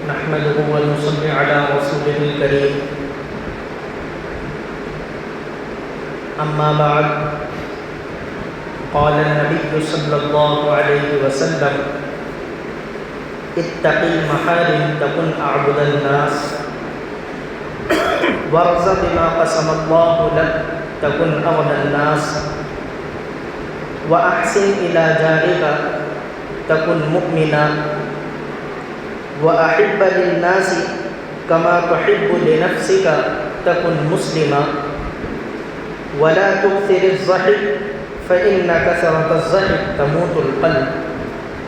نحمده ونصلي على رسوله الكريم أما بعد قال النبي صلى الله عليه وسلم اتق المحارم تكن أعبد الناس وارض بما قسم الله لك تكن أغنى الناس وأحسن إلى جارك تكن مؤمنا وأحب للناس كما تحب لنفسك تكن مسلما ولا تكثر الضحك فإن كثرة الضحك تموت القلب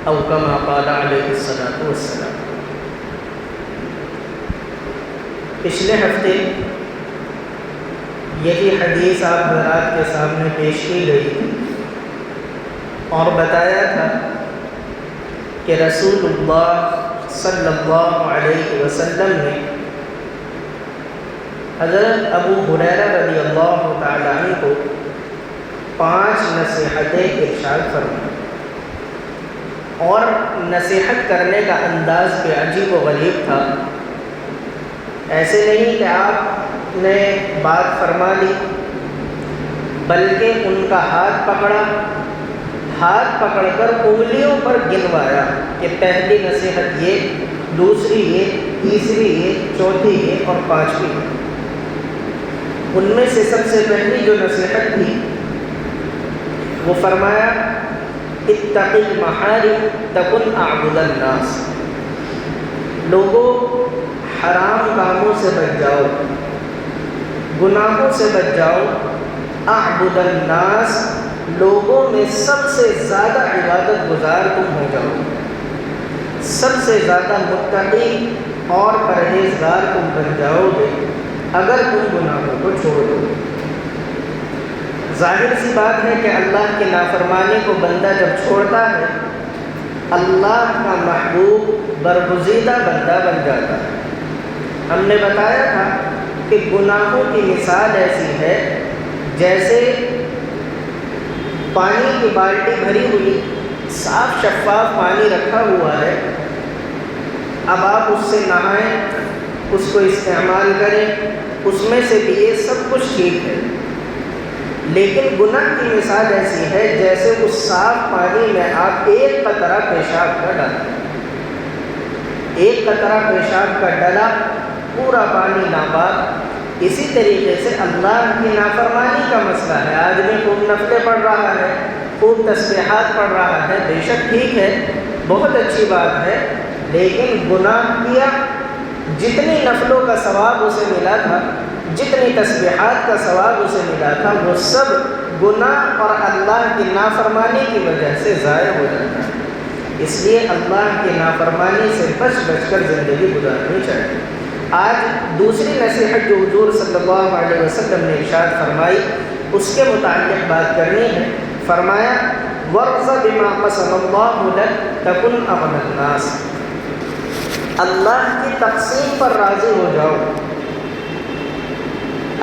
أو كما قال عليه الصلاة والسلام۔ پچھلے ہفتے یہی حدیث آپ حضرات کے سامنے پیش کی گئی اور بتایا تھا کہ رسول اللہ صلی اللہ علیہ وسلم نے حضرت ابو ہریرہ رضی اللہ تعالی عنہ کو 5 نصیحتیں ارشاد فرمائیں، اور نصیحت کرنے کا انداز بھی عجیب و غریب تھا۔ ایسے نہیں کہ آپ نے بات فرما لی، بلکہ ان کا ہاتھ پکڑ کر انگلیوں پر گنوایا کہ پہلی نصیحت یہ، دوسری یہ، تیسری یہ، چوتھی یہ اور 5ویں۔ ان میں سے سب سے پہلی جو نصیحت تھی وہ فرمایا اتق المحارم تکن اعبد الناس، لوگوں حرام کاموں سے بچ جاؤ، گناہوں سے بچ جاؤ، اعبد الناس، لوگوں میں سب سے زیادہ عبادت گزار تم ہو جاؤ، سب سے زیادہ متقی اور پرہیزگار تم بن جاؤ گے اگر تم گناہوں کو چھوڑ دو۔ ظاہر سی بات ہے کہ اللہ کی نافرمانی کو بندہ جب چھوڑتا ہے اللہ کا محبوب برگزیدہ بندہ بن جاتا ہے۔ ہم نے بتایا تھا کہ گناہوں کی مثال ایسی ہے جیسے پانی کی بالٹی بھری ہوئی، صاف شفاف پانی رکھا ہوا ہے، اب آپ اس سے نہائیں، اس کو استعمال کریں، اس میں سے پیے، سب کچھ ٹھیک ہے، لیکن گناہ کی مثال ایسی ہے جیسے اس صاف پانی میں آپ ایک قطرہ پیشاب کا ڈالیں، ایک قطرہ پیشاب کا ڈلا پورا پانی ناپاک۔ اسی طریقے سے اللہ کی نافرمانی کا مسئلہ ہے، آدمی خوب نفلیں پڑھ رہا ہے، خوب تسبیحات پڑھ رہا ہے، بے شک ٹھیک ہے، بہت اچھی بات ہے، لیکن گناہ کیا، جتنی نفلوں کا ثواب اسے ملا تھا، جتنی تسبیحات کا ثواب اسے ملا تھا، وہ سب گناہ اور اللہ کی نافرمانی کی وجہ سے ضائع ہو جاتا ہے۔ اس لیے اللہ کی نافرمانی سے بچ کر زندگی گزارنی چاہیے۔ آج دوسری نصیحت جو حضور صلی اللہ علیہ وسلم نے ارشاد فرمائی اس کے متعلق بات کرنی ہے۔ فرمایا وارض بما قسم اللہ لک تکن اغنی الناس، اللہ کی تقسیم پر راضی ہو جاؤ،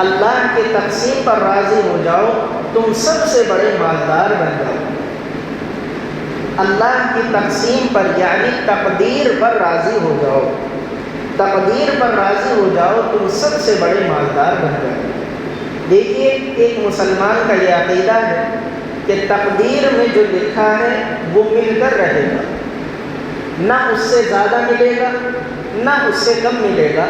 اللہ کی تقسیم پر راضی ہو جاؤ، تم سب سے بڑے مالدار بن جاؤ۔ اللہ کی تقسیم پر یعنی تقدیر پر راضی ہو جاؤ، تقدیر پر راضی ہو جاؤ، تم سب سے بڑے مالدار بن جاؤ۔ دیکھیے ایک مسلمان کا یہ عقیدہ ہے کہ تقدیر میں جو لکھا ہے وہ مل کر رہے گا، نہ اس سے زیادہ ملے گا نہ اس سے کم ملے گا،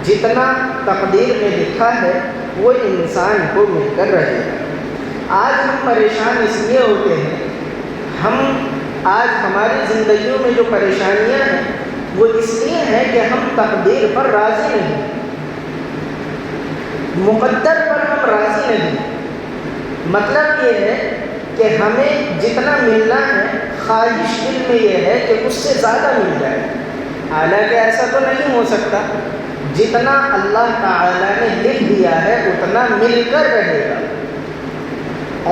جتنا تقدیر میں لکھا ہے وہ انسان کو مل کر رہے گا۔ آج ہم پریشان اس لیے ہوتے ہیں، آج ہماری زندگیوں میں جو پریشانیاں ہیں وہ اس لیے ہے کہ ہم تقدیر پر راضی نہیں، مقدر پر ہم راضی نہیں۔ مطلب یہ ہے کہ ہمیں جتنا ملنا ہے خواہش دل میں یہ ہے کہ اس سے زیادہ مل جائے، حالانکہ ایسا تو نہیں ہو سکتا، جتنا اللہ تعالیٰ نے لکھ دیا ہے اتنا مل کر رہے گا،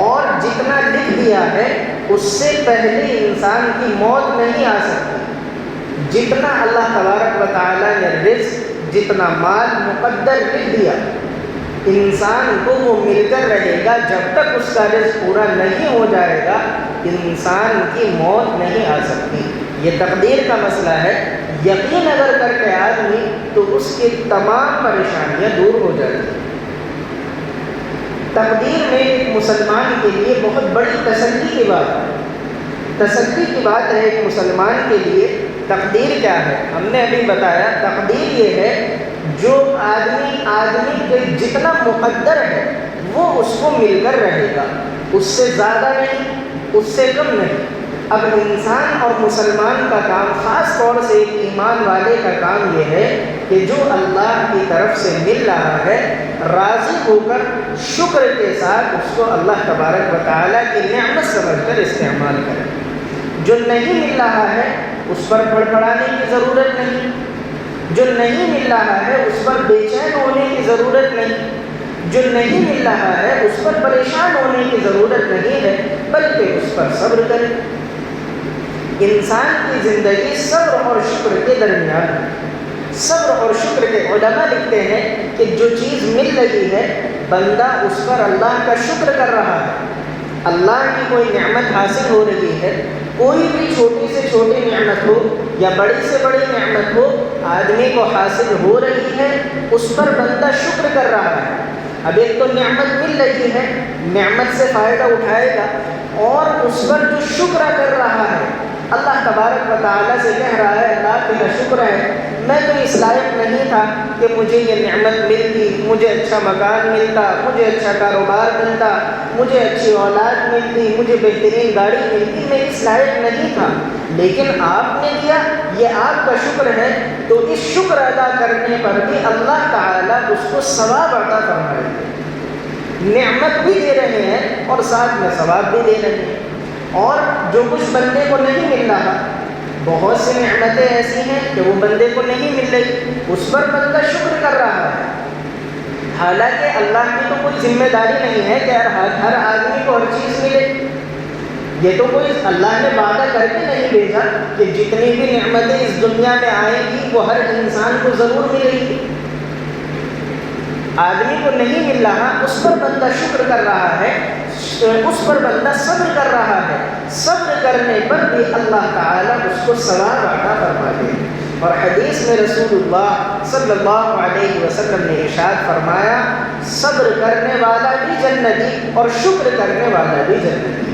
اور جتنا لکھ دیا ہے اس سے پہلے انسان کی موت نہیں آ سکتی۔ جتنا اللہ تبارک و تعالیٰ نے رزق، جتنا مال مقدر لکھ دیا، انسان کو وہ مل کر رہے گا، جب تک اس کا رزق پورا نہیں ہو جائے گا انسان کی موت نہیں آ سکتی۔ یہ تقدیر کا مسئلہ ہے، یقین اگر کر کے آدمی تو اس کی تمام پریشانیاں دور ہو جاتی ہیں۔ تقدیر میں ایک مسلمان کے لیے بہت بڑی تسلی کی بات ہے، تسلی کی بات ہے ایک مسلمان کے لیے۔ تقدیر کیا ہے؟ ہم نے ابھی بتایا تقدیر یہ ہے جو آدمی کے جتنا مقدر ہے وہ اس کو مل کر رہے گا، اس سے زیادہ نہیں، اس سے کم نہیں۔ اب انسان اور مسلمان کا کام، خاص طور سے ایک ایمان والے کا کام یہ ہے کہ جو اللہ کی طرف سے مل رہا ہے راضی ہو کر شکر کے ساتھ اس کو اللہ تبارک و تعالیٰ کی نعمت سمجھ کر استعمال کرے۔ جو نہیں مل رہا ہے اس پر بڑبڑانے کی ضرورت نہیں، جو نہیں مل رہا ہے اس پر بے چین ہونے کی ضرورت نہیں، جو نہیں مل رہا ہے اس پر پریشان ہونے کی ضرورت نہیں ہے، بلکہ اس پر صبر کرے۔ انسان کی زندگی صبر اور شکر کے درمیان ہے۔ صبر اور شکر کے علماء لکھتے ہیں کہ جو چیز مل رہی ہے بندہ اس پر اللہ کا شکر کر رہا ہے۔ اللہ کی کوئی نعمت حاصل ہو رہی ہے، کوئی بھی چھوٹی سے چھوٹی نعمت ہو یا بڑی سے بڑی نعمت ہو، آدمی کو حاصل ہو رہی ہے، اس پر بندہ شکر کر رہا ہے۔ اب ایک تو نعمت مل رہی ہے، نعمت سے فائدہ اٹھائے گا، اور اس پر جو شکر کر رہا ہے، اللہ تبارک و تعالیٰ سے کہہ رہا ہے اللہ تیرا شکر ہے، میں تو اس لائق نہیں تھا کہ مجھے یہ نعمت ملتی، مجھے اچھا مکان ملتا، مجھے اچھا کاروبار ملتا، مجھے اچھی اولاد ملتی، مجھے بہترین گاڑی ملتی، میں اس لائق نہیں تھا، لیکن آپ نے دیا، یہ آپ کا شکر ہے۔ تو اس شکر ادا کرنے پر بھی اللہ تعالیٰ اس کو ثواب عطا فرمائے گا، نعمت بھی دے رہے ہیں اور ساتھ میں ثواب بھی دے رہے ہیں۔ اور جو کچھ بندے کو نہیں مل رہا، بہت سی نعمتیں ایسی ہیں کہ وہ بندے کو نہیں مل رہی، اس پر بندہ شکر کر رہا ہے۔ حالانکہ اللہ کی تو کوئی ذمہ داری نہیں ہے کہ ہر آدمی کو ہر چیز ملے، یہ تو کوئی اللہ نے وعدہ کر کے نہیں بھیجا کہ جتنی بھی نعمتیں اس دنیا میں آئیں گی وہ ہر انسان کو ضرور ملے گی۔ آدمی کو نہیں مل رہا، اس پر بندہ شکر کر رہا ہے، اس پر بندہ صبر کر رہا ہے، صبر کرنے پر بھی اللہ تعالیٰ اس کو ثواب عطا فرماتے ہیں۔ اور حدیث میں رسول اللہ صلی اللہ علیہ وسلم نے ارشاد فرمایا صبر کرنے والا بھی جنتی اور شکر کرنے والا بھی جنتی۔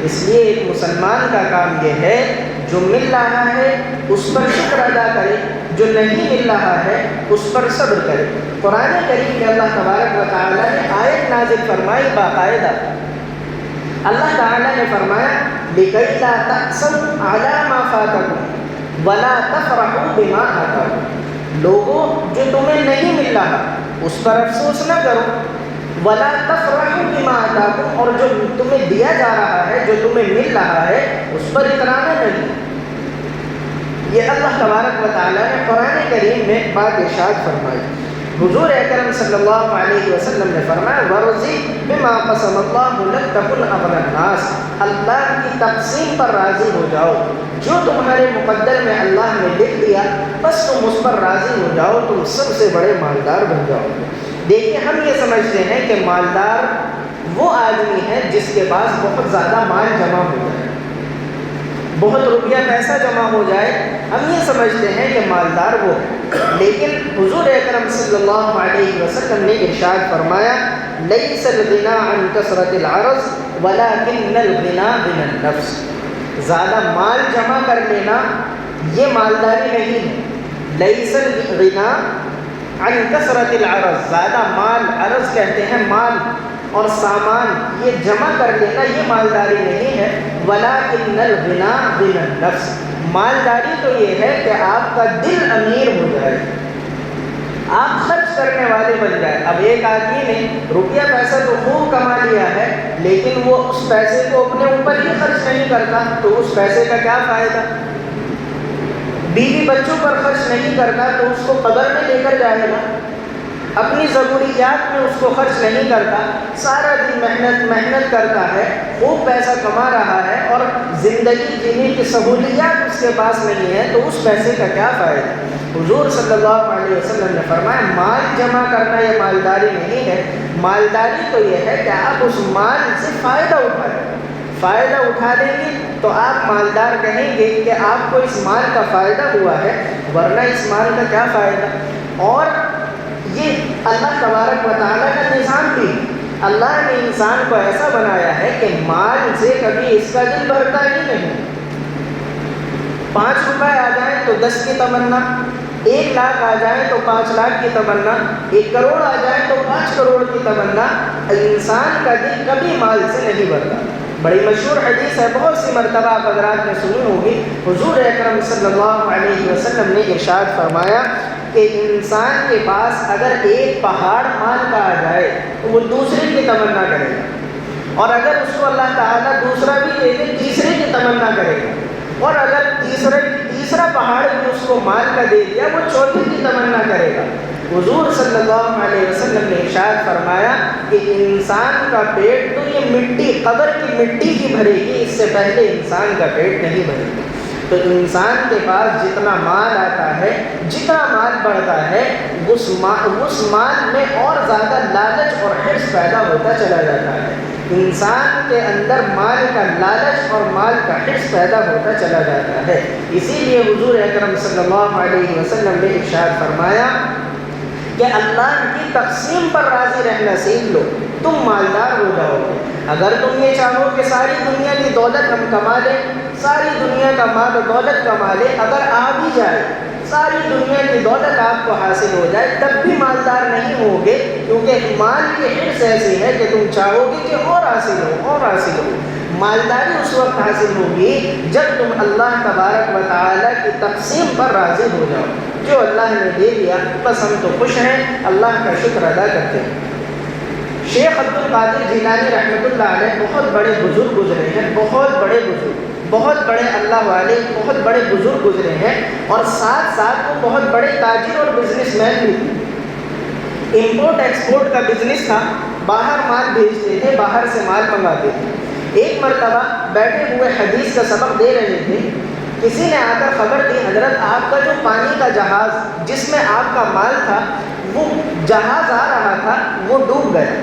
اس لیے ایک مسلمان کا کام یہ ہے جو مل رہا ہے اس پر شکر ادا کرے، جو نہیں مل رہا ہے اس پر صبر کرے۔ قرآن کریم میں اللہ تبارک و تعالیٰ نے آیت نازل فرمائی باقاعدہ۔ اللہ تعالیٰ نے فرمایا لِكَيْ لَا تَأْسَوْا عَلَىٰ مَا فَاتَكُمْ وَلَا تَفْرَحُوا بِمَا آتَاكُمْ۔ لوگوں جو تمہیں نہیں مل رہا اس پر افسوس نہ کرو، وَلَا تَفْرَحُوا بِمَا آتَاكُمْ، اور جو تمہیں دیا جا رہا ہے، جو تمہیں مل رہا ہے اس پر اطراء نہیں۔ یہ اللہ تبارک و تعالیٰ نے قرآن کریم میں بات ارشاد فرمائی۔ حضور اکرم صلی اللہ علیہ وسلم نے فرمایا وَرْضِ بِمَا قَسَمَ اللَّهُ لَكَ تَكُنْ أَغْنَى النَّاسِ، اللہ کی تقسیم پر راضی ہو جاؤ، جو تمہارے مقدر میں اللہ نے لکھ دیا بس تم اس پر راضی ہو جاؤ، تم سب سے بڑے مالدار بن جاؤ۔ دیکھیے ہم یہ سمجھتے ہیں کہ مالدار وہ آدمی ہے جس کے پاس بہت زیادہ مال جمع ہو جائے، بہت روپیہ پیسہ جمع ہو جائے، ہم یہ سمجھتے ہیں کہ مالدار وہ ہے۔ لیکن حضور اکرم صلی اللہ علیہ وسلم نے ارشاد فرمایا لیس الغنی عن کثرت العرض ولکن الغنی من النفس، زیادہ مال جمع کر لینا یہ مالداری نہیں ہے۔ لیس الغنی عن کثرت العرض، زیادہ مال، عرض کہتے ہیں مال اور سامان، یہ جمع کر لینا یہ مالداری نہیں ہے۔ وَلَٰكِنَّ الْغِنَىٰ غِنَى النَّفْسِ، مالداری تو یہ ہے کہ آپ کا دل امیر ہو جائے، آپ خرچ کرنے والے بن جائے۔ اب ایک آدمی نے روپیہ پیسہ تو خوب کما لیا ہے لیکن وہ اس پیسے کو اپنے اوپر ہی خرچ نہیں کرتا تو اس پیسے کا کیا فائدہ؟ بیوی بچوں پر خرچ نہیں کرتا تو اس کو قبر میں لے کر جائے گا، اپنی ضروریات میں اس کو خرچ نہیں کرتا، سارا دن محنت کرتا ہے، خوب پیسہ کما رہا ہے اور زندگی جینے کی سہولیات اس کے پاس نہیں ہے تو اس پیسے کا کیا فائدہ؟ حضور صلی اللہ علیہ وسلم نے فرمایا مال جمع کرنا یہ مالداری نہیں ہے، مالداری تو یہ ہے کہ آپ اس مال سے فائدہ اٹھائیں، فائدہ اٹھا دیں گے تو آپ مالدار کہیں گے کہ آپ کو اس مال کا فائدہ ہوا ہے، ورنہ اس مال کا کیا فائدہ۔ اور یہ اللہ تبارک و تعالیٰ کا نظام بھی، اللہ نے انسان کو ایسا بنایا ہے کہ مال سے کبھی اس کا دل بھرتا ہی نہیں۔ 5 روپے آ جائیں تو 10 کی تمنا، 1 لاکھ آ جائیں تو 5 لاکھ کی تمنا، 1 کروڑ آ جائیں تو 5 کروڑ کی تمنا، انسان کا دل کبھی مال سے نہیں بھرتا۔ بڑی مشہور حدیث ہے، بہت سی مرتبہ آپ حضرات نے سنی ہوگی، حضور اکرم صلی اللہ علیہ وسلم نے ارشاد فرمایا کہ انسان کے پاس اگر ایک پہاڑ مال کا آ جائے تو وہ دوسرے کی تمنا کرے گا، اور اگر اس کو اللہ تعالیٰ دوسرا بھی دے دے تیسرے کی تمنا کرے گا، اور اگر تیسرا پہاڑ بھی اس کو مال کا دے دیا وہ چوتھے کی تمنا کرے گا۔ حضور صلی اللہ علیہ وسلم نے ارشاد فرمایا کہ انسان کا پیٹ تو یہ مٹی، قبر کی مٹی ہی بھرے گی، اس سے پہلے انسان کا پیٹ نہیں بھرے گا۔ تو انسان کے پاس جتنا مال آتا ہے، جتنا مال بڑھتا ہے، اس مال میں اور زیادہ لالچ اور حرص پیدا ہوتا چلا جاتا ہے۔ انسان کے اندر مال کا لالچ اور مال کا حرص پیدا ہوتا چلا جاتا ہے۔ اسی لیے حضور اکرم صلی اللہ علیہ وسلم نے ارشاد فرمایا کہ اللہ کی تقسیم پر راضی رہنا سیکھ لو، تم مالدار ہو جاؤ گے۔ اگر تم یہ چاہو کہ ساری دنیا کی دولت ہم کما لیں، ساری دنیا کا مال و دولت کما لیں، اگر آ بھی جائے ساری دنیا کی دولت آپ کو حاصل ہو جائے، تب بھی مالدار نہیں ہوگے، کیونکہ مال کی حرص ایسی ہے کہ تم چاہو گے کہ اور حاصل ہو اور حاصل ہو۔ مالداری اس وقت حاصل ہوگی جب تم اللہ تبارک و تعالیٰ کی تقسیم پر راضی ہو جاؤ۔ جو اللہ نے دے دیا بس ہم تو خوش ہیں، اللہ کا شکر ادا کرتے ہیں۔ شیخ عبد القادر جیلانی رحمۃ اللہ علیہ بہت بڑے بزرگ گزرے ہیں، بہت بڑے بزرگ، بہت بڑے اللہ والے، بہت بڑے بزرگ گزرے ہیں، اور ساتھ ساتھ وہ بہت بڑے تاجر اور بزنس مین بھی تھے۔ امپورٹ ایکسپورٹ کا بزنس تھا، باہر مال بھیجتے تھے، باہر سے مال منگاتے تھے۔ ایک مرتبہ بیٹھے ہوئے حدیث کا سبق دے رہے تھے، کسی نے آ کر خبر دی، حضرت آپ کا جو پانی کا جہاز جس میں آپ کا مال تھا، وہ جہاز آ رہا تھا، وہ ڈوب گیا۔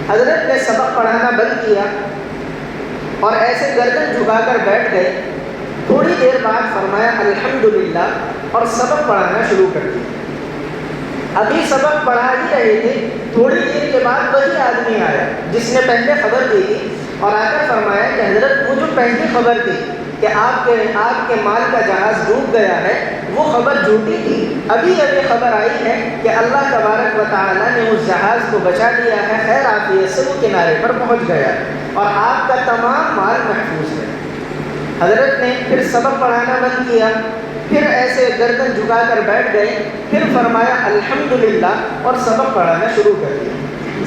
حضرت نے سبق پڑھانا بند کیا اور ایسے گردن جھکا کر بیٹھ گئے۔ تھوڑی دیر بعد فرمایا الحمدللہ، اور سبق پڑھانا شروع کر دیا۔ ابھی سبق پڑھا ہی رہے تھے، تھوڑی دیر کے بعد وہی آدمی آیا جس نے پہلے خبر دی تھی، اور آ کر فرمایا کہ حضرت وہ جو پہلی خبر تھی کہ آپ کے مال کا جہاز ڈوب گیا ہے، وہ خبر جھوٹی تھی۔ ابھی خبر آئی ہے کہ اللہ تبارک و تعالیٰ نے اس جہاز کو بچا لیا ہے، خیر عافیت سے وہ کنارے پر پہنچ گیا اور آپ کا تمام مال محفوظ ہے۔ حضرت نے پھر سبق پڑھانا بند کیا، پھر ایسے گردن جھکا کر بیٹھ گئے، پھر فرمایا الحمدللہ اور سبق پڑھانا شروع کر دیا۔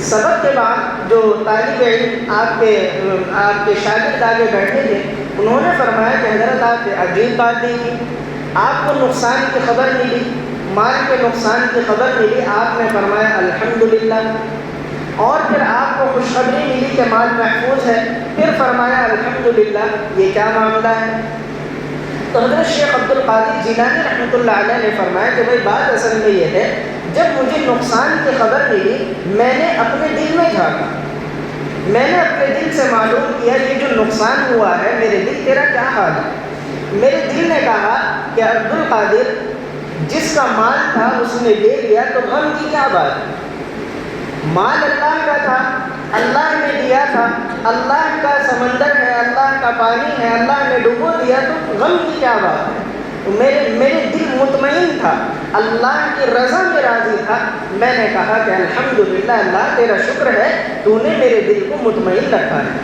سبق کے بعد جو طالب علم آپ کے شاگرد آگے بیٹھے تھے، انہوں نے فرمایا کہ حضرت آپ نے عجیب بات دیکھی، آپ کو نقصان کی خبر ملی، مال کے نقصان کی خبر ملی، آپ نے فرمایا الحمدللہ، اور پھر آپ کو خوشخبری ملی کہ مال محفوظ ہے، پھر فرمایا الحمدللہ، یہ کیا معاملہ ہے؟ تو حضرت شیخ عبد القادر جیلانی رحمۃ اللہ علیہ نے فرمایا کہ بھائی بات اصل میں یہ ہے، جب مجھے نقصان کی خبر ملی، میں نے اپنے دل میں جھانکا، میں نے اپنے دل سے معلوم کیا یہ جو نقصان ہوا ہے، میرے دل تیرا کیا حال ہے؟ میرے دل نے کہا کہ عبد القادر جس کا مال تھا اس نے لے لیا تو غم کی کیا بات ہے؟ مال اللہ کا تھا، اللہ نے دیا تھا، اللہ کا سمندر ہے، اللہ کا پانی ہے، اللہ نے ڈبو دیا، تو غم کی کیا بات ہے؟ میرے دل مطمئن تھا، اللہ کی رضا میں راضی تھا۔ میں نے کہا کہ الحمدللہ، اللہ تیرا شکر ہے، تو نے میرے دل کو مطمئن رکھا ہے۔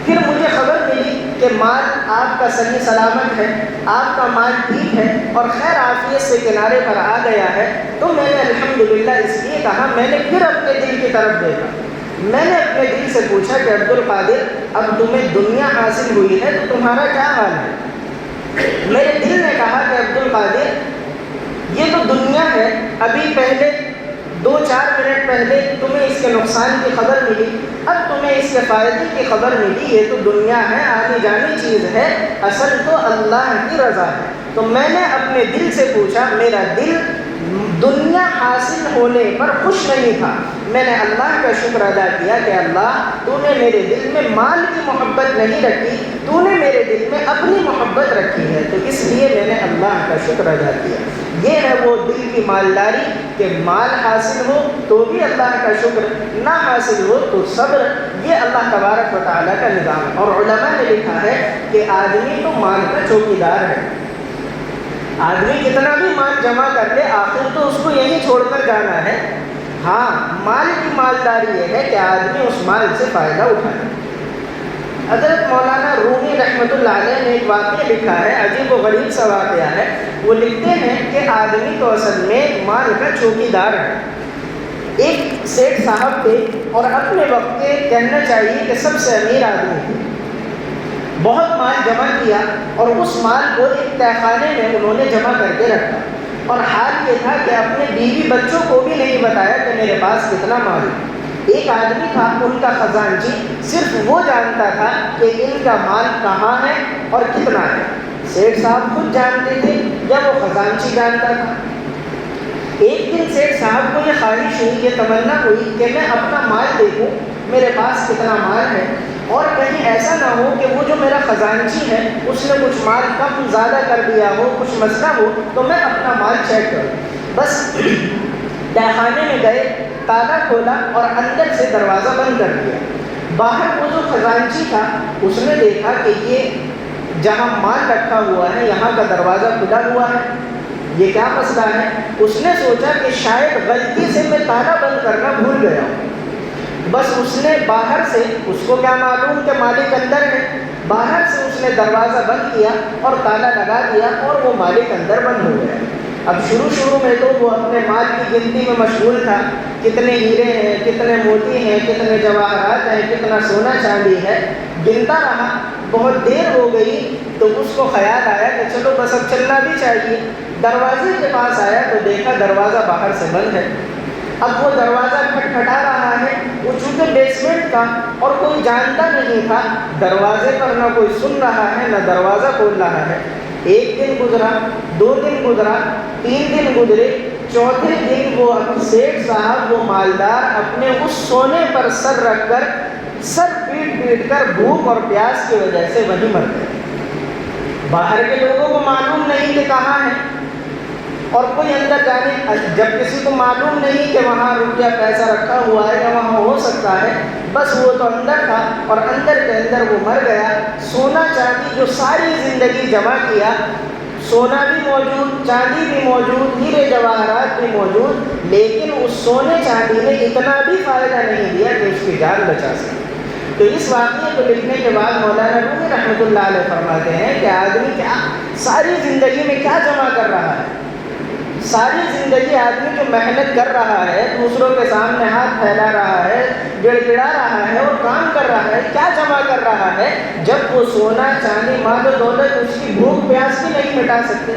پھر مجھے خبر ملی کہ مال آپ کا صحیح سلامت ہے، آپ کا مال ٹھیک ہے اور خیر عافیت سے کنارے پر آ گیا ہے، تو میں نے الحمدللہ اس لیے کہا۔ میں نے پھر اپنے دل کی طرف دیکھا، میں نے اپنے دل سے پوچھا کہ عبد القادر اب تمہیں دنیا حاصل ہوئی ہے تو تمہارا کیا حال ہے؟ میرے دل نے کہا کہ عبد القادر یہ تو دنیا ہے، ابھی پہلے 2-4 منٹ پہلے تمہیں اس کے نقصان کی خبر ملی، اب تمہیں اس کے فائدے کی خبر ملی، یہ تو دنیا ہے، آنی جانی چیز ہے، اصل تو اللہ کی رضا ہے۔ تو میں نے اپنے دل سے پوچھا، میرا دل دنیا حاصل ہونے پر خوش نہیں تھا، میں نے اللہ کا شکر ادا کیا کہ اللہ تو نے میرے دل میں مال کی محبت نہیں رکھی، تو نے میرے دل میں اپنی محبت رکھی ہے، تو اس لیے میں نے اللہ کا شکر ادا کیا۔ یہ ہے وہ دل کی مالداری کہ مال حاصل ہو تو بھی اللہ کا شکر، نہ حاصل ہو تو صبر۔ یہ اللہ تبارک و تعالیٰ کا نظام ہے۔ اور علماء نے لکھا ہے کہ آدمی تو مال کا چوکیدار ہے، آدمی کتنا بھی مال جمع کر لے آخر تو اس کو یہیں چھوڑ کر جانا ہے۔ ہاں، مال کی مالداری یہ ہے کہ آدمی اس مال سے فائدہ اٹھائے۔ حضرت مولانا رومی رحمۃ اللہ علیہ نے ایک واقعہ لکھا ہے، عجیب و غریب سا واقعہ ہے۔ وہ لکھتے ہیں کہ آدمی تو اصل میں مال کا چوکیدار ہے۔ ایک سیٹھ صاحب تھے اور اپنے وقت کے کہنا چاہیے کہ سب سے امیر آدمی تھے، بہت مال جمع کیا اور اس مال کو ایک تہہ خانے میں انہوں نے جمع کر کے رکھا، اور حال یہ تھا کہ اپنے بیوی بچوں کو بھی نہیں بتایا کہ میرے پاس کتنا مال ہے۔ ایک آدمی تھا ان کا خزانچی، صرف وہ جانتا تھا کہ ان کا مال کہاں ہے اور کتنا ہے۔ سیٹھ صاحب خود جانتے تھے یا وہ خزانچی جانتا تھا؟ ایک دن سیٹھ صاحب کو یہ خواہش ہوئی، یہ تمنا ہوئی کہ میں اپنا مال دیکھوں، میرے پاس کتنا مال ہے، اور کہیں ایسا نہ ہو کہ وہ جو میرا خزانچی ہے اس نے کچھ مال کم زیادہ کر دیا ہو، کچھ مسئلہ ہو تو میں اپنا مال چیک کروں۔ بس تہہ خانے میں گئے، تالا کھولا اور اندر سے دروازہ بند کر دیا۔ باہر وہ جو خزانچی تھا اس نے دیکھا کہ یہ جہاں مال رکھا ہوا ہے یہاں کا دروازہ کھلا ہوا ہے، یہ کیا مسئلہ ہے؟ اس نے سوچا کہ شاید غلطی سے میں تالا بند کرنا بھول گیا ہوں۔ بس اس نے باہر سے، اس کو کیا معلوم کہ مالک اندر ہے، باہر سے اس نے دروازہ بند کیا اور تالا لگا دیا اور وہ مالک اندر بند ہو گیا۔ اب شروع میں تو وہ اپنے مال کی گنتی میں مشغول تھا، کتنے ہیرے ہیں، کتنے موتی ہیں، کتنے جواہرات ہیں، کتنا سونا چاندی ہے، گنتا رہا۔ بہت دیر ہو گئی تو اس کو خیال آیا کہ چلو بس اب چلنا بھی چاہیے۔ دروازے کے پاس آیا تو دیکھا دروازہ باہر سے بند ہے۔ اب وہ دروازہ کھٹکھٹا رہا ہے، وہ چونکہ بیسمنٹ کا اور کوئی جانتا نہیں تھا، دروازے پر نہ کوئی سن رہا ہے نہ دروازہ کھول رہا ہے۔ ایک دن گزرا، 2 دن گزرا، 3 دن گزرے، چوتھے دن وہ سیٹھ صاحب، وہ مالدار، اپنے اس سونے پر سر رکھ کر، سر پیٹ کر بھوک اور پیاس کی وجہ سے وہیں مر گئے۔ باہر کے لوگوں کو معلوم نہیں کہ کہاں ہے، اور کوئی اندر جانے، جب کسی کو معلوم نہیں کہ وہاں روپیہ پیسہ رکھا ہوا ہے یا وہاں ہو سکتا ہے، بس وہ تو اندر تھا اور اندر کے اندر وہ مر گیا۔ سونا چاندی جو ساری زندگی جمع کیا، سونا بھی موجود، چاندی بھی موجود، ہیرے جواہرات بھی موجود، لیکن اس سونے چاندی نے اتنا بھی فائدہ نہیں دیا کہ اس کی جان بچا سکے۔ تو اس واقعے کو لکھنے کے بعد مولانا رومی رحمۃ اللہ علیہ فرماتے ہیں کہ آدمی کیا ساری زندگی میں کیا جمع کر رہا ہے؟ ساری زندگی آدمی جو محنت کر رہا ہے، دوسروں کے سامنے ہاتھ پھیلا رہا ہے، گڑ گڑا رہا ہے اور کام کر رہا ہے، کیا جمع کر رہا ہے جب وہ سونا چاندی مال و دولت اس کی بھوک پیاس بھی نہیں مٹا سکتے؟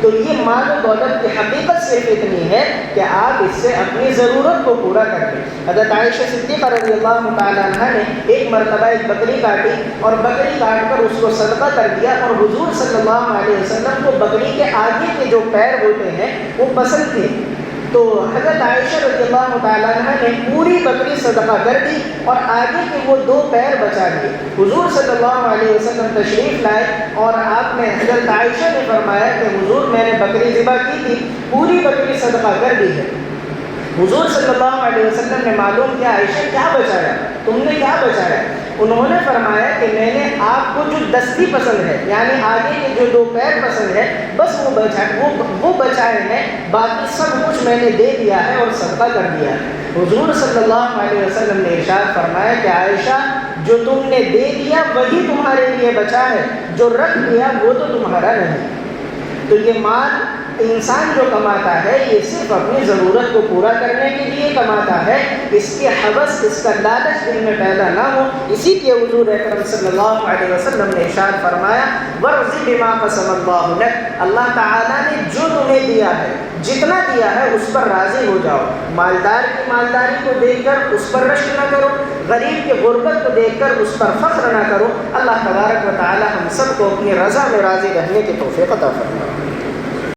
تو یہ مال و دولت کی حقیقت صرف اتنی ہے کہ آپ اس سے اپنی ضرورت کو پورا کر دیں۔ حضرت عائشہ صدیقہ رضی اللہ تعالیٰ عنہ نے ایک مرتبہ ایک بکری کاٹی اور بکری کاٹ کر اس کو صدقہ کر دیا، اور حضور صلی اللہ علیہ وسلم کو بکری کے آگے کے جو پیر ہوتے ہیں وہ پسند تھے، تو حضرت عائشہ رضی اللہ تعالیٰ عنہ نے پوری بکری صدقہ کر دی اور آگے کے وہ 2 پیر بچا دیے۔ حضور صلی اللہ علیہ وسلم تشریف لائے اور آپ نے، حضرت عائشہ نے فرمایا کہ حضور میں نے بکری ذبح کی تھی، پوری بکری صدقہ کر دی ہے۔ حضور صلی اللہ علیہ وسلم نے معلوم کیا، عائشہ کیا بچایا، تم نے کیا بچایا؟ انہوں نے فرمایا کہ میں نے آپ کو جو دستی پسند ہے، یعنی آگے کے جو 2 پیر پسند ہے، بس وہ بچائے ہیں، باقی سب کچھ میں نے دے دیا ہے اور صدقہ کر دیا ہے۔ حضور صلی اللہ علیہ وسلم نے ارشاد فرمایا کہ عائشہ جو تم نے دے دیا وہی تمہارے لیے بچا ہے، جو رکھ دیا وہ تو تمہارا نہیں۔ تو یہ مال انسان جو کماتا ہے یہ صرف اپنی ضرورت کو پورا کرنے کے لیے کماتا ہے، اس کی حوث، اس کا لالچ دل میں پیدا نہ ہو۔ اسی لیے حضور اکرم صلی اللہ علیہ وسلم نے ارشاد فرمایا وَارْضِ بِمَا قَسَمَ اللَّهُ لَكَ، اللہ تعالیٰ نے جو تمہیں دیا ہے، جتنا دیا ہے اس پر راضی ہو جاؤ۔ مالدار کی مالداری کو دیکھ کر اس پر رشک نہ کرو، غریب کی غربت کو دیکھ کر اس پر فخر نہ کرو۔ اللہ تبارک و تعالی ہم سب کو اپنی رضا میں راضی رہنے کی توفیق عطا فرمائے۔